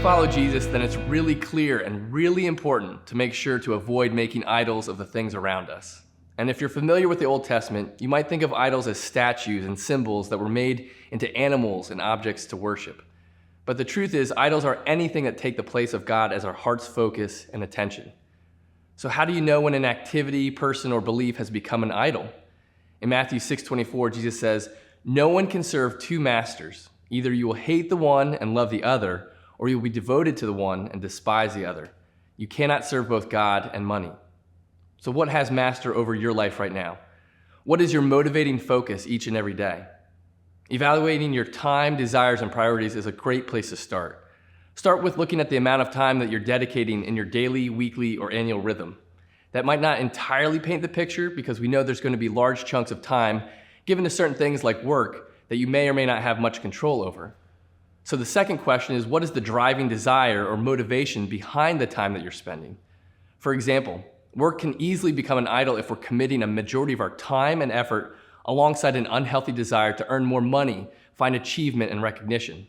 follow Jesus, then it's really clear and really important to make sure to avoid making idols of the things around us. And if you're familiar with the Old Testament, you might think of idols as statues and symbols that were made into animals and objects to worship. But the truth is, idols are anything that take the place of God as our heart's focus and attention. So how do you know when an activity, person, or belief has become an idol? In Matthew 6:24, Jesus says, "No one can serve two masters. Either you will hate the one and love the other, or you will be devoted to the one and despise the other. You cannot serve both God and money." So what has master over your life right now? What is your motivating focus each and every day? Evaluating your time, desires, and priorities is a great place to start. Start with looking at the amount of time that you're dedicating in your daily, weekly, or annual rhythm. That might not entirely paint the picture because we know there's going to be large chunks of time given to certain things like work that you may or may not have much control over. So the second question is, what is the driving desire or motivation behind the time that you're spending? For example, work can easily become an idol if we're committing a majority of our time and effort alongside an unhealthy desire to earn more money, find achievement and recognition.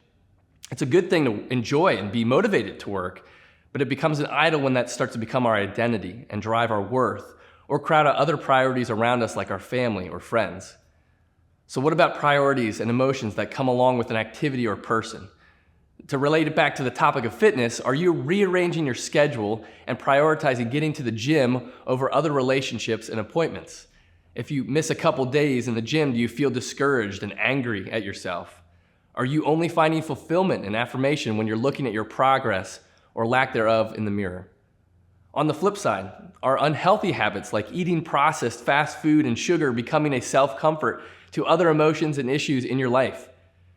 It's a good thing to enjoy and be motivated to work, but it becomes an idol when that starts to become our identity and drive our worth, or crowd out other priorities around us like our family or friends. So what about priorities and emotions that come along with an activity or person? To relate it back to the topic of fitness, are you rearranging your schedule and prioritizing getting to the gym over other relationships and appointments? If you miss a couple days in the gym, do you feel discouraged and angry at yourself? Are you only finding fulfillment and affirmation when you're looking at your progress or lack thereof in the mirror? On the flip side, are unhealthy habits like eating processed fast food and sugar becoming a self-comfort to other emotions and issues in your life?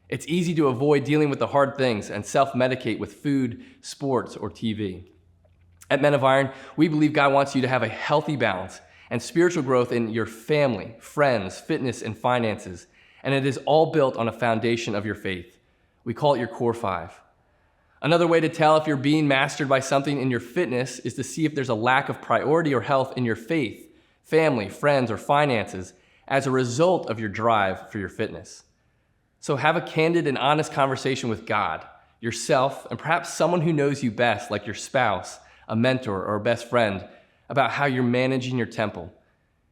It's easy to avoid dealing with the hard things and self-medicate with food, sports, or TV. At Men of Iron, we believe God wants you to have a healthy balance and spiritual growth in your family, friends, fitness, and finances, and it is all built on a foundation of your faith. We call it your core five. Another way to tell if you're being mastered by something in your fitness is to see if there's a lack of priority or health in your faith, family, friends, or finances as a result of your drive for your fitness. So have a candid and honest conversation with God, yourself, and perhaps someone who knows you best, like your spouse, a mentor, or a best friend, about how you're managing your temple.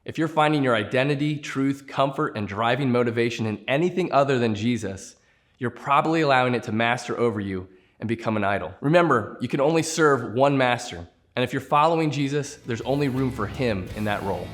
If you're finding your identity, truth, comfort, and driving motivation in anything other than Jesus, you're probably allowing it to master over you and become an idol. Remember, you can only serve one master, and if you're following Jesus, there's only room for him in that role.